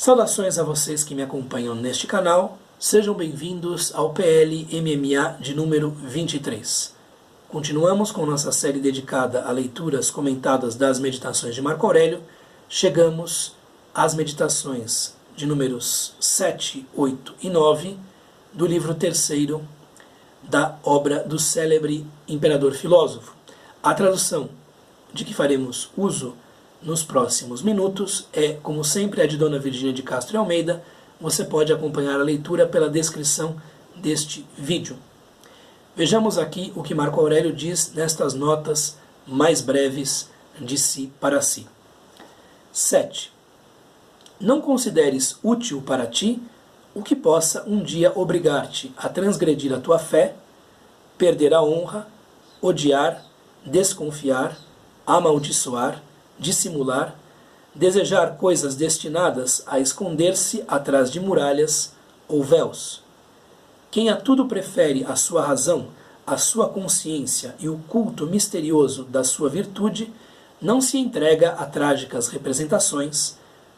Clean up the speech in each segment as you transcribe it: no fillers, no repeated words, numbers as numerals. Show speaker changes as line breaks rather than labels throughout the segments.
Saudações a vocês que me acompanham neste canal, sejam bem-vindos ao PL MMA de número 23. Continuamos com nossa série dedicada a leituras comentadas das meditações de Marco Aurélio. Chegamos às meditações de números 7, 8 e 9 do livro terceiro da obra do célebre imperador filósofo. A tradução de que faremos uso nos próximos minutos é, como sempre, a de Dona Virgínia de Castro e Almeida. Você pode acompanhar a leitura pela descrição deste vídeo. Vejamos aqui o que Marco Aurélio diz nestas notas mais breves de si para si. 7. Não consideres útil para ti o que possa um dia obrigar-te a transgredir a tua fé, perder a honra, odiar, desconfiar, amaldiçoar, dissimular, desejar coisas destinadas a esconder-se atrás de muralhas ou véus. Quem a tudo prefere a sua razão, a sua consciência e o culto misterioso da sua virtude, não se entrega a trágicas representações,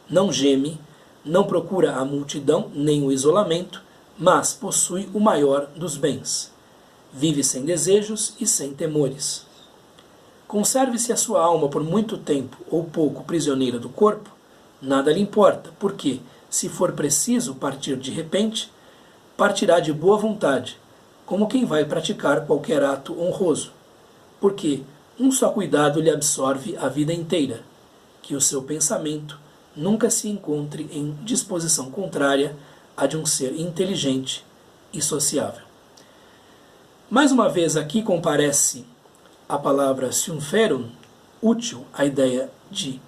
não geme, não procura a multidão nem o isolamento, mas possui o maior dos bens. Vive sem desejos e sem temores. Conserve-se a sua alma por muito tempo ou pouco prisioneira do corpo, nada lhe importa, porque, se for preciso partir de repente, partirá de boa vontade, como quem vai praticar qualquer ato honroso, porque um só cuidado lhe absorve a vida inteira, que o seu pensamento nunca se encontre em disposição contrária à de um ser inteligente e sociável. Mais uma vez aqui comparece a palavra syunferum, útil, a ideia de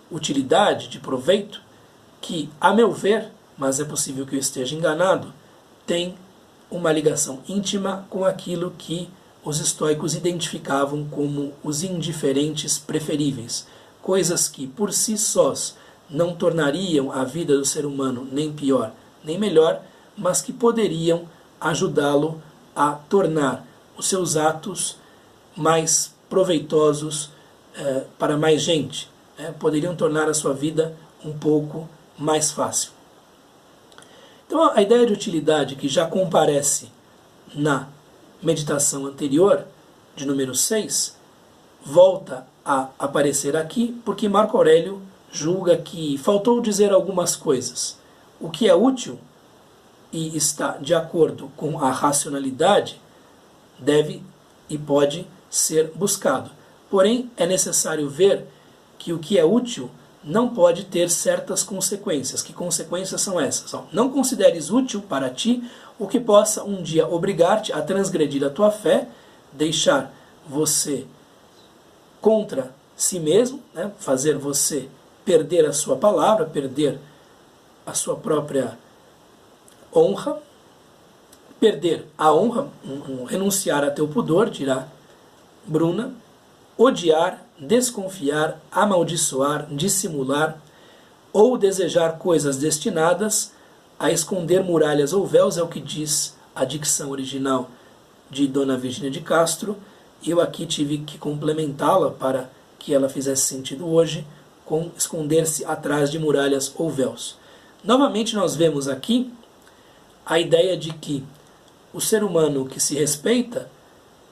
utilidade, de proveito, que, a meu ver, mas é possível que eu esteja enganado, tem uma ligação íntima com aquilo que os estoicos identificavam como os indiferentes preferíveis, coisas que, por si sós, não tornariam a vida do ser humano nem pior nem melhor, mas que poderiam ajudá-lo a tornar os seus atos mais proveitosos para mais gente, poderiam tornar a sua vida um pouco mais fácil. Então a ideia de utilidade que já comparece na meditação anterior, de número 6, volta a aparecer aqui porque Marco Aurélio julga que faltou dizer algumas coisas. O que é útil e está de acordo com a racionalidade deve e pode ser buscado. Porém, é necessário ver que o que é útil não pode ter certas consequências. Que consequências são essas? Não consideres útil para ti o que possa um dia obrigar-te a transgredir a tua fé, deixar você contra si mesmo, fazer você perder a sua palavra, perder a sua própria honra, perder a honra, renunciar a teu pudor, dirá Bruna, odiar, desconfiar, amaldiçoar, dissimular ou desejar coisas destinadas a esconder muralhas ou véus, é o que diz a dicção original de Dona Virgínia de Castro. Eu aqui tive que complementá-la para que ela fizesse sentido hoje, com esconder-se atrás de muralhas ou véus. Novamente nós vemos aqui a ideia de que o ser humano que se respeita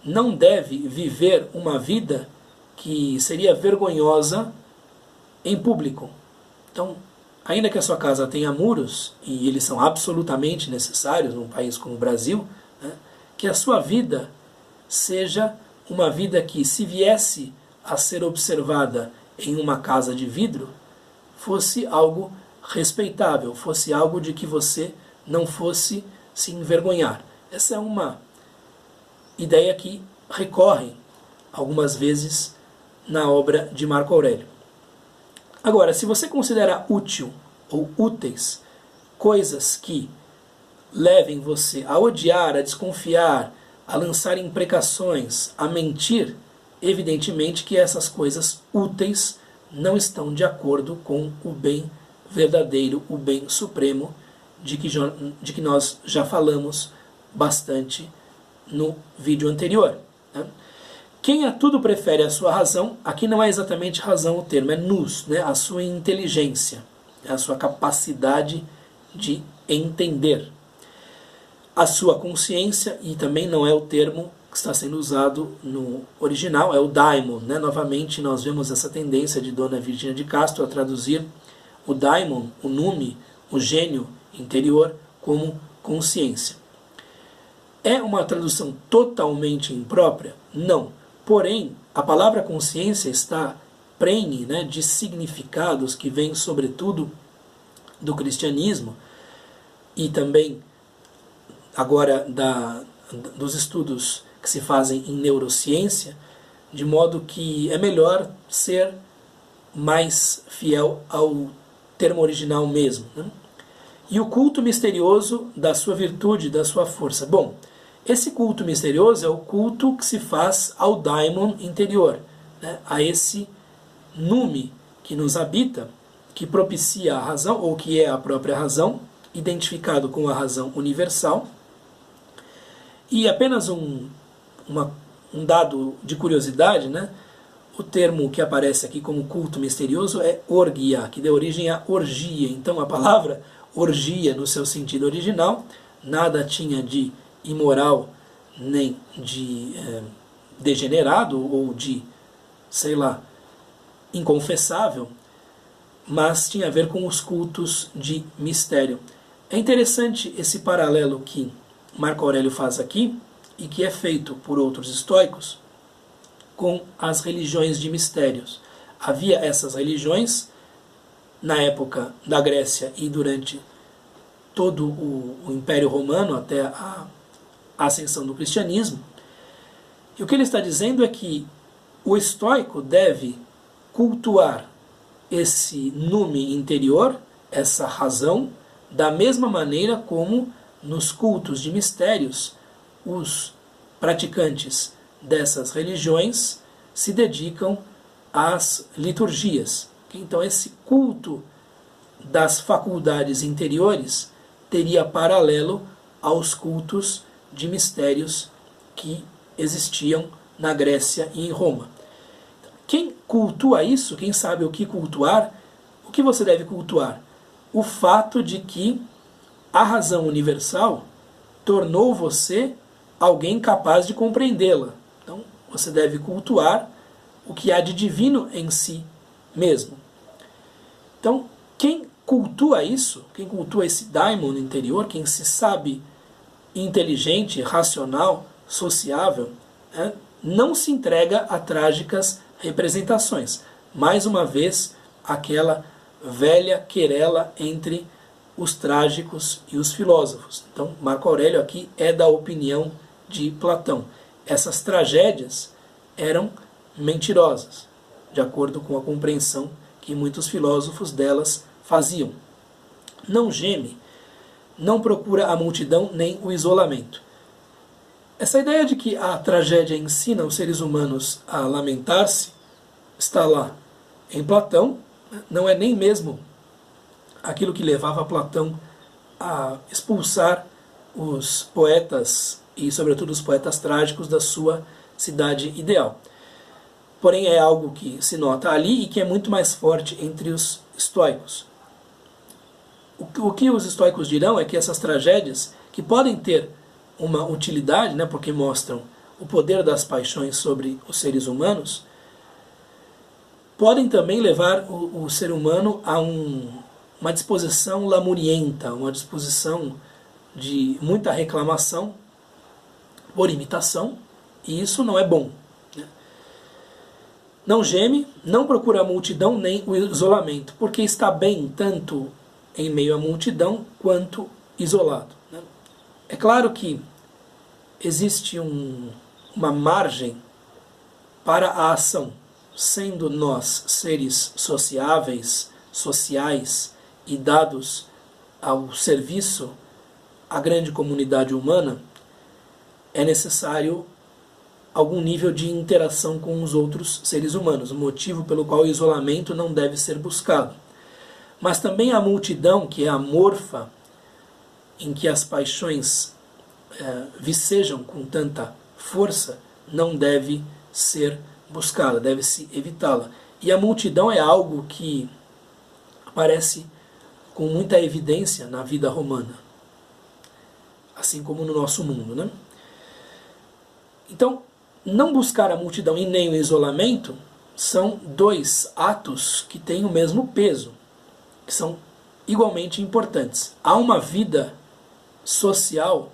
não deve viver uma vida que seria vergonhosa em público. Então, ainda que a sua casa tenha muros, e eles são absolutamente necessários num país como o Brasil, que a sua vida seja uma vida que, se viesse a ser observada em uma casa de vidro, fosse algo respeitável, fosse algo de que você não fosse se envergonhar. Essa é uma ideia que recorre algumas vezes na obra de Marco Aurélio. Agora, se você considera útil ou úteis coisas que levem você a odiar, a desconfiar, a lançar imprecações, a mentir, evidentemente que essas coisas úteis não estão de acordo com o bem verdadeiro, o bem supremo, de que nós já falamos bastante no vídeo anterior. Quem a tudo prefere a sua razão, aqui não é exatamente razão o termo, é nous, a sua inteligência. é a sua capacidade de entender. A sua consciência, e também não é o termo que está sendo usado no original, é o daimon, né? Novamente nós vemos essa tendência de Dona Virgínia de Castro a traduzir o daimon, o nume, o gênio interior, como consciência. É uma tradução totalmente imprópria? Não. Porém, a palavra consciência está prenhe, né, de significados que vêm sobretudo do cristianismo e também agora dos estudos que se fazem em neurociência, de modo que é melhor ser mais fiel ao termo original mesmo, né? E o culto misterioso da sua virtude, da sua força. Bom, esse culto misterioso é o culto que se faz ao daimon interior, né? A esse nume que nos habita, que propicia a razão, ou que é a própria razão, identificado com a razão universal. E apenas um dado de curiosidade, né? O termo que aparece aqui como culto misterioso é orgia, que deu origem à orgia. Então a palavra orgia, no seu sentido original, nada tinha de imoral, nem de degenerado, ou de, sei lá, inconfessável, mas tinha a ver com os cultos de mistério. É interessante esse paralelo que Marco Aurélio faz aqui, e que é feito por outros estoicos, com as religiões de mistérios. Havia essas religiões na época da Grécia e durante todo o Império Romano, até a ascensão do cristianismo. E o que ele está dizendo é que o estoico deve cultuar esse nume interior, essa razão, da mesma maneira como nos cultos de mistérios os praticantes dessas religiões se dedicam às liturgias. Então esse culto das faculdades interiores teria paralelo aos cultos de mistérios que existiam na Grécia e em Roma. Quem cultua isso, quem sabe o que cultuar, o que você deve cultuar? O fato de que a razão universal tornou você alguém capaz de compreendê-la. Então, você deve cultuar o que há de divino em si mesmo. Então, quem cultua isso, quem cultua esse daimon interior, quem se sabe inteligente, racional, sociável, né, não se entrega a trágicas representações. Mais uma vez, aquela velha querela entre os trágicos e os filósofos. Então, Marco Aurélio aqui é da opinião de Platão. Essas tragédias eram mentirosas, de acordo com a compreensão que muitos filósofos delas faziam. Não geme, não procura a multidão nem o isolamento. Essa ideia de que a tragédia ensina os seres humanos a lamentar-se está lá em Platão, não é nem mesmo aquilo que levava Platão a expulsar os poetas, e sobretudo os poetas trágicos, da sua cidade ideal. Porém é algo que se nota ali e que é muito mais forte entre os estoicos. O que os estoicos dirão é que essas tragédias, que podem ter uma utilidade, né, porque mostram o poder das paixões sobre os seres humanos, podem também levar o ser humano a uma disposição lamurienta, uma disposição de muita reclamação por imitação, e isso não é bom. Né? Não geme, não procura a multidão nem o isolamento, porque está bem tanto em meio à multidão quanto isolado. Né? É claro que existe uma margem para a ação, sendo nós seres sociáveis, sociais e dados ao serviço à grande comunidade humana, é necessário algum nível de interação com os outros seres humanos, o motivo pelo qual o isolamento não deve ser buscado. Mas também a multidão, que é amorfa, em que as paixões vicejam com tanta força, não deve ser buscada, deve-se evitá-la. E a multidão é algo que aparece com muita evidência na vida romana, assim como no nosso mundo, né? Então, não buscar a multidão e nem o isolamento são dois atos que têm o mesmo peso, que são igualmente importantes. Há uma vida social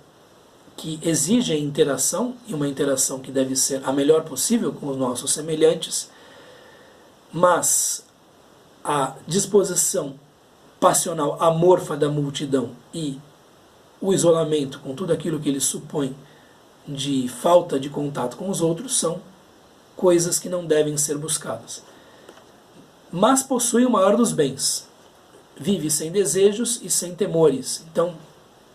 que exige a interação, e uma interação que deve ser a melhor possível com os nossos semelhantes, mas a disposição passional amorfa da multidão e o isolamento, com tudo aquilo que ele supõe de falta de contato com os outros, são coisas que não devem ser buscadas. Mas possui o maior dos bens. Vive sem desejos e sem temores. Então,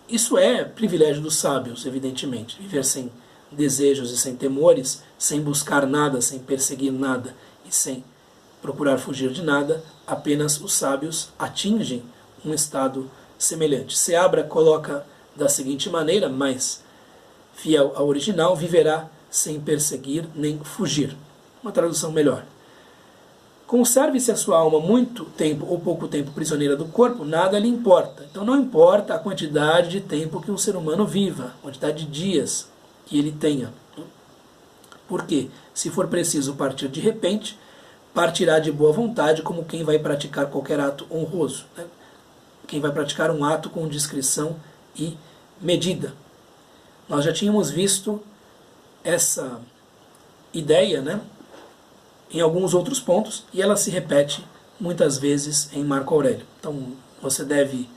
isso é privilégio dos sábios, evidentemente. Viver sem desejos e sem temores, sem buscar nada, sem perseguir nada e sem procurar fugir de nada, apenas os sábios atingem um estado semelhante. Seabra coloca da seguinte maneira, mas fiel ao original: viverá sem perseguir nem fugir. Uma tradução melhor. Conserve-se a sua alma muito tempo ou pouco tempo prisioneira do corpo, nada lhe importa. Então não importa a quantidade de tempo que um ser humano viva, a quantidade de dias que ele tenha. Porque, se for preciso partir de repente, partirá de boa vontade, como quem vai praticar qualquer ato honroso, né? Quem vai praticar um ato com discrição e medida. Nós já tínhamos visto essa ideia, né, em alguns outros pontos, e ela se repete muitas vezes em Marco Aurélio. Então, você deve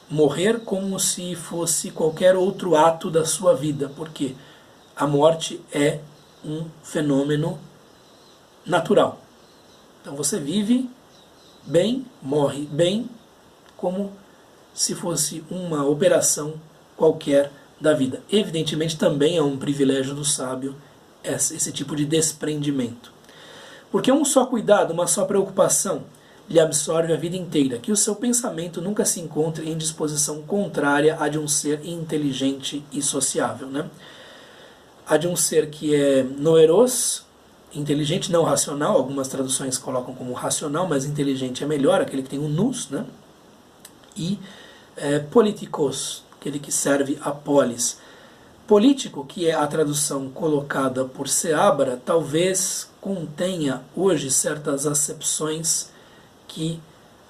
morrer como se fosse qualquer outro ato da sua vida, porque a morte é um fenômeno natural. Então, você vive bem, morre bem, como se fosse uma operação qualquer da vida. Evidentemente, também é um privilégio do sábio esse tipo de desprendimento. Porque um só cuidado, uma só preocupação lhe absorve a vida inteira, que o seu pensamento nunca se encontre em disposição contrária à de um ser inteligente e sociável, né? A de um ser que é noeros, inteligente, não racional, algumas traduções colocam como racional, mas inteligente é melhor, aquele que tem um nous, né? E politikos, aquele que serve a polis. Político, que é a tradução colocada por Seabra, talvez contenha hoje certas acepções que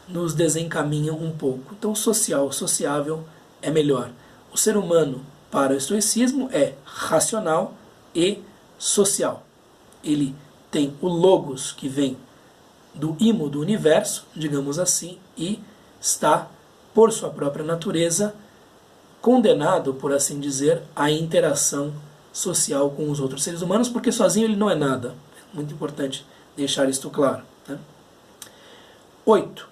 nos desencaminham um pouco. Então, social, sociável é melhor. O ser humano, para o estoicismo, é racional e social. Ele tem o logos, que vem do imo do universo, digamos assim, e está, por sua própria natureza, condenado, por assim dizer, à interação social com os outros seres humanos, porque sozinho ele não é nada. É muito importante deixar isto claro, né? 8.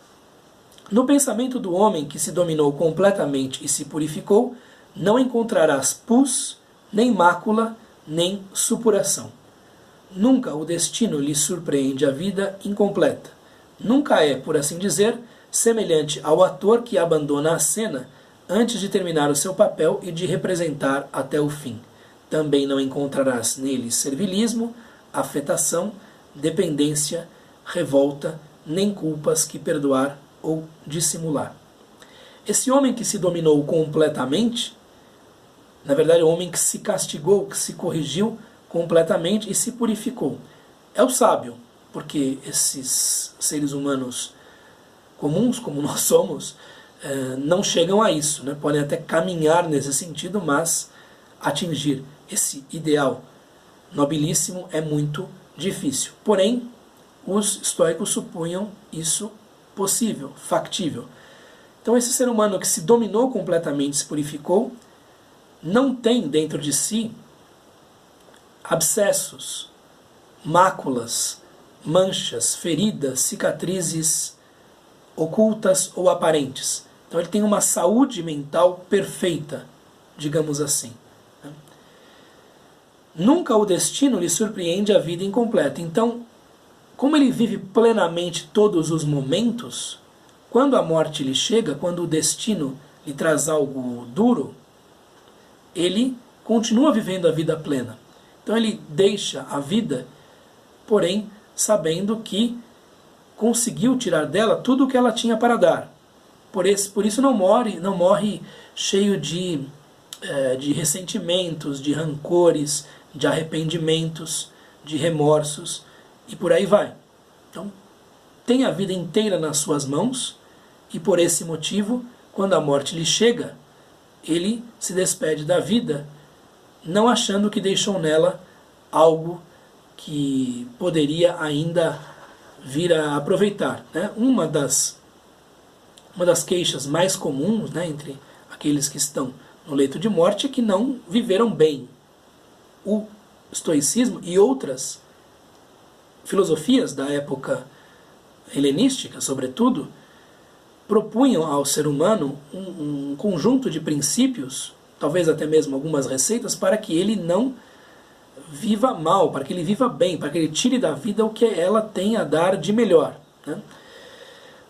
No pensamento do homem que se dominou completamente e se purificou, não encontrarás pus, nem mácula, nem supuração. Nunca o destino lhe surpreende a vida incompleta. Nunca é, por assim dizer, semelhante ao ator que abandona a cena antes de terminar o seu papel e de representar até o fim. Também não encontrarás nele servilismo, afetação, dependência, revolta, nem culpas que perdoar ou dissimular. Esse homem que se dominou completamente, na verdade, o homem que se castigou, que se corrigiu completamente e se purificou, é o sábio, porque esses seres humanos comuns, como nós somos, não chegam a isso, né? Podem até caminhar nesse sentido, mas atingir esse ideal nobilíssimo é muito difícil. Porém, os estoicos supunham isso possível, factível. Então, esse ser humano que se dominou completamente, se purificou, não tem dentro de si abscessos, máculas, manchas, feridas, cicatrizes ocultas ou aparentes. Então ele tem uma saúde mental perfeita, digamos assim. Nunca o destino lhe surpreende a vida incompleta. Então, como ele vive plenamente todos os momentos, quando a morte lhe chega, quando o destino lhe traz algo duro, ele continua vivendo a vida plena. Então ele deixa a vida, porém sabendo que conseguiu tirar dela tudo o que ela tinha para dar. Por isso não morre cheio de ressentimentos, de rancores, de arrependimentos, de remorsos e por aí vai. Então, tem a vida inteira nas suas mãos e por esse motivo, quando a morte lhe chega, ele se despede da vida, não achando que deixou nela algo que poderia ainda vir a aproveitar, né? Uma das queixas mais comuns, né, entre aqueles que estão no leito de morte é que não viveram bem. O estoicismo e outras filosofias da época helenística, sobretudo, propunham ao ser humano um conjunto de princípios, talvez até mesmo algumas receitas, para que ele não viva mal, para que ele viva bem, para que ele tire da vida o que ela tem a dar de melhor, né?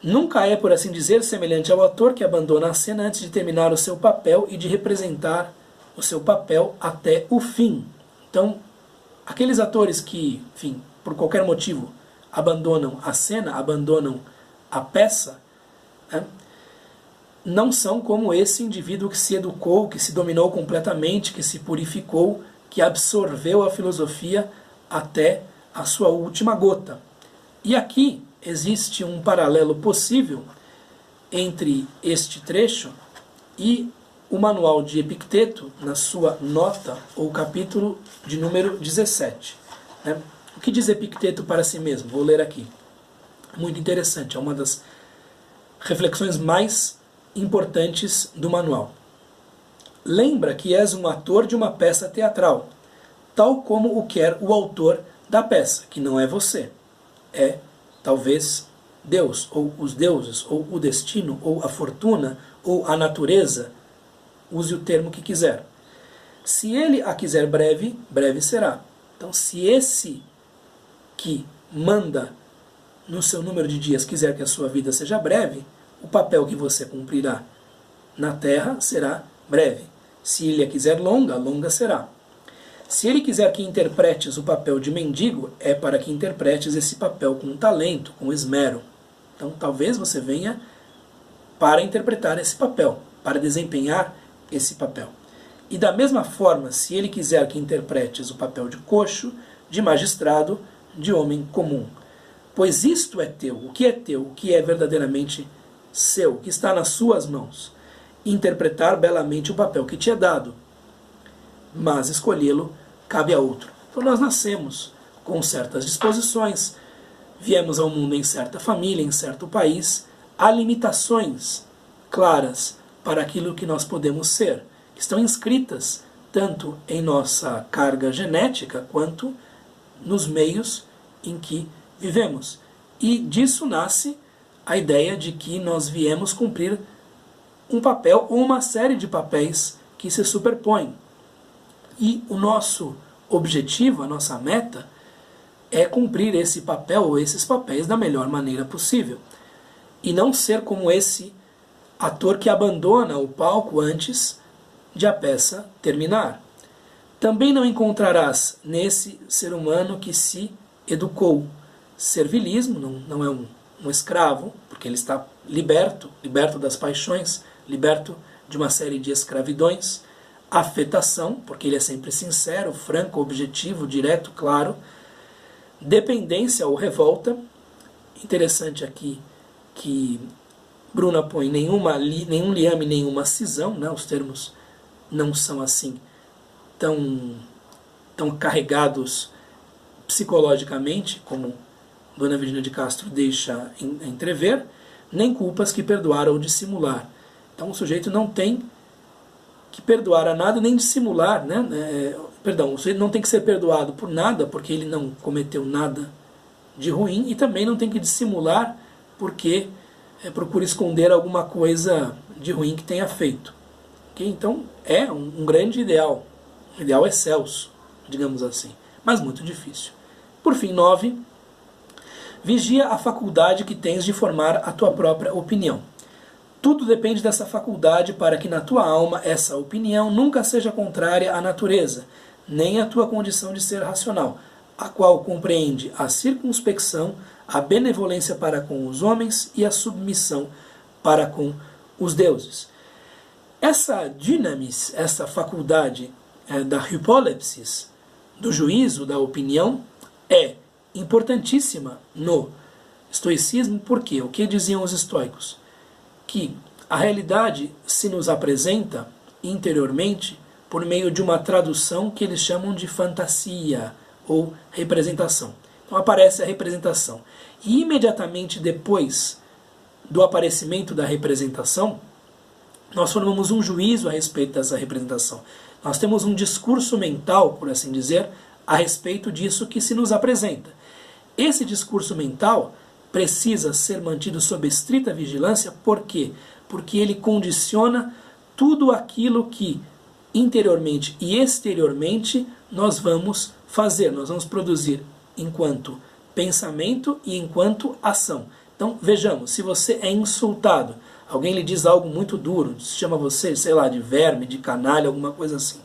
Nunca é, por assim dizer, semelhante ao ator que abandona a cena antes de terminar o seu papel e de representar o seu papel até o fim. Então, aqueles atores que, enfim, por qualquer motivo, abandonam a cena, abandonam a peça, né, não são como esse indivíduo que se educou, que se dominou completamente, que se purificou, que absorveu a filosofia até a sua última gota. E aqui existe um paralelo possível entre este trecho e o manual de Epicteto, na sua nota ou capítulo de número 17. Né? O que diz Epicteto para si mesmo? Vou ler aqui. Muito interessante, é uma das reflexões mais importantes do manual. Lembra que és um ator de uma peça teatral, tal como o quer o autor da peça, que não é você. É, talvez, Deus, ou os deuses, ou o destino, ou a fortuna, ou a natureza, use o termo que quiser. Se ele a quiser breve, breve será. Então, se esse que manda no seu número de dias quiser que a sua vida seja breve, o papel que você cumprirá na terra será breve. Se ele a quiser longa, longa será. Se ele quiser que interpretes o papel de mendigo, é para que interpretes esse papel com talento, com esmero. Então, talvez você venha para interpretar esse papel, para desempenhar esse papel. E da mesma forma, se ele quiser que interpretes o papel de coxo, de magistrado, de homem comum. Pois isto é teu, o que é verdadeiramente seu, que está nas suas mãos. Interpretar belamente o papel que te é dado, mas escolhê-lo cabe a outro. Então nós nascemos com certas disposições, viemos ao mundo em certa família, em certo país, há limitações claras para aquilo que nós podemos ser, que estão inscritas tanto em nossa carga genética quanto nos meios em que vivemos. E disso nasce a ideia de que nós viemos cumprir um papel ou uma série de papéis que se superpõem. E o nosso objetivo, a nossa meta, é cumprir esse papel ou esses papéis da melhor maneira possível. E não ser como esse ator que abandona o palco antes de a peça terminar. Também não encontrarás nesse ser humano que se educou. Servilismo, não é um escravo, porque ele está liberto das paixões, liberto de uma série de escravidões. Afetação, porque ele é sempre sincero, franco, objetivo, direto, claro. Dependência ou revolta. Interessante aqui que Bruna põe nenhum liame, nenhuma cisão, né? Os termos não são assim tão carregados psicologicamente, como Dona Virginia de Castro deixa entrever, nem culpas que perdoar ou dissimular. Então o sujeito não tem que perdoar a nada, nem dissimular, né? O sujeito não tem que ser perdoado por nada, porque ele não cometeu nada de ruim, e também não tem que dissimular porque procura esconder alguma coisa de ruim que tenha feito. Okay? Então é um grande ideal, um ideal excelso, digamos assim, mas muito difícil. Por fim, 9. Vigia a faculdade que tens de formar a tua própria opinião. Tudo depende dessa faculdade para que na tua alma essa opinião nunca seja contrária à natureza, nem à tua condição de ser racional, a qual compreende a circunspecção, a benevolência para com os homens e a submissão para com os deuses. Essa dynamis, essa faculdade da hypolepsis, do juízo, da opinião, é importantíssima no estoicismo, porque o que diziam os estoicos? Que a realidade se nos apresenta interiormente por meio de uma tradução que eles chamam de fantasia ou representação. Então aparece a representação. E imediatamente depois do aparecimento da representação, nós formamos um juízo a respeito dessa representação. Nós temos um discurso mental, por assim dizer, a respeito disso que se nos apresenta. Esse discurso mental precisa ser mantido sob estrita vigilância, por quê? Porque ele condiciona tudo aquilo que interiormente e exteriormente nós vamos fazer, nós vamos produzir enquanto pensamento e enquanto ação. Então vejamos, se você é insultado, alguém lhe diz algo muito duro, chama você, sei lá, de verme, de canalha, alguma coisa assim.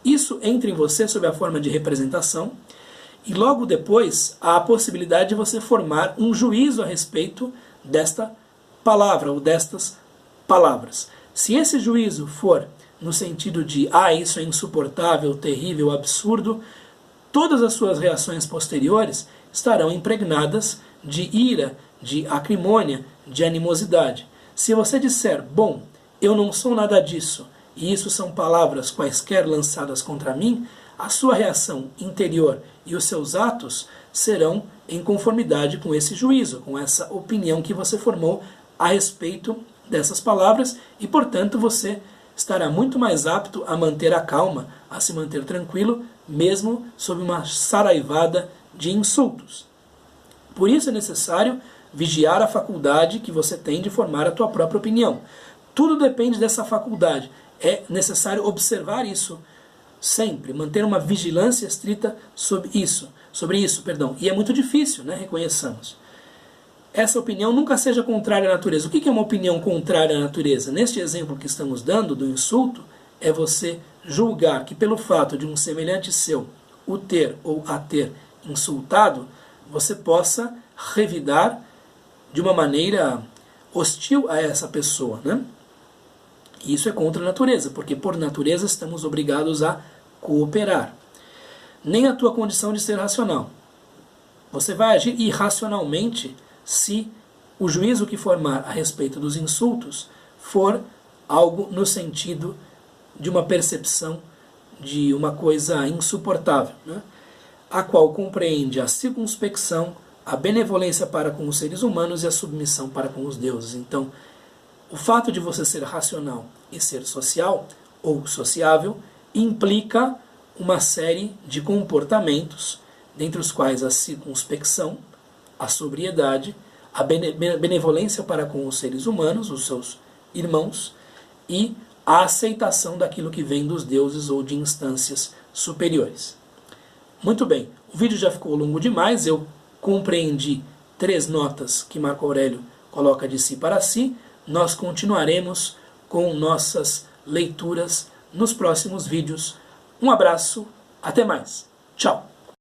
Isso entra em você sob a forma de representação, e logo depois há a possibilidade de você formar um juízo a respeito desta palavra ou destas palavras. Se esse juízo for no sentido de isso é insuportável, terrível, absurdo, todas as suas reações posteriores estarão impregnadas de ira, de acrimônia, de animosidade. Se você disser, bom, eu não sou nada disso, e isso são palavras quaisquer lançadas contra mim, a sua reação interior e os seus atos serão em conformidade com esse juízo, com essa opinião que você formou a respeito dessas palavras, e portanto você estará muito mais apto a manter a calma, a se manter tranquilo, mesmo sob uma saraivada de insultos. Por isso é necessário vigiar a faculdade que você tem de formar a tua própria opinião. Tudo depende dessa faculdade. É necessário observar isso sempre, manter uma vigilância estrita sobre isso. E é muito difícil, né? Reconheçamos. Essa opinião nunca seja contrária à natureza. O que é uma opinião contrária à natureza? Neste exemplo que estamos dando do insulto, é você julgar que pelo fato de um semelhante seu o ter ou a ter insultado, você possa revidar de uma maneira hostil a essa pessoa, né? E isso é contra a natureza, porque por natureza estamos obrigados a cooperar. Nem a tua condição de ser racional. Você vai agir irracionalmente se o juízo que formar a respeito dos insultos for algo no sentido de uma percepção de uma coisa insuportável, né? A qual compreende a circunspecção, a benevolência para com os seres humanos e a submissão para com os deuses. Então, o fato de você ser racional e ser social ou sociável implica uma série de comportamentos, dentre os quais a circunspecção, a sobriedade, a benevolência para com os seres humanos, os seus irmãos, e a aceitação daquilo que vem dos deuses ou de instâncias superiores. Muito bem, o vídeo já ficou longo demais, eu compreendi 3 notas que Marco Aurélio coloca de si para si. Nós continuaremos com nossas leituras nos próximos vídeos. Um abraço, até mais. Tchau!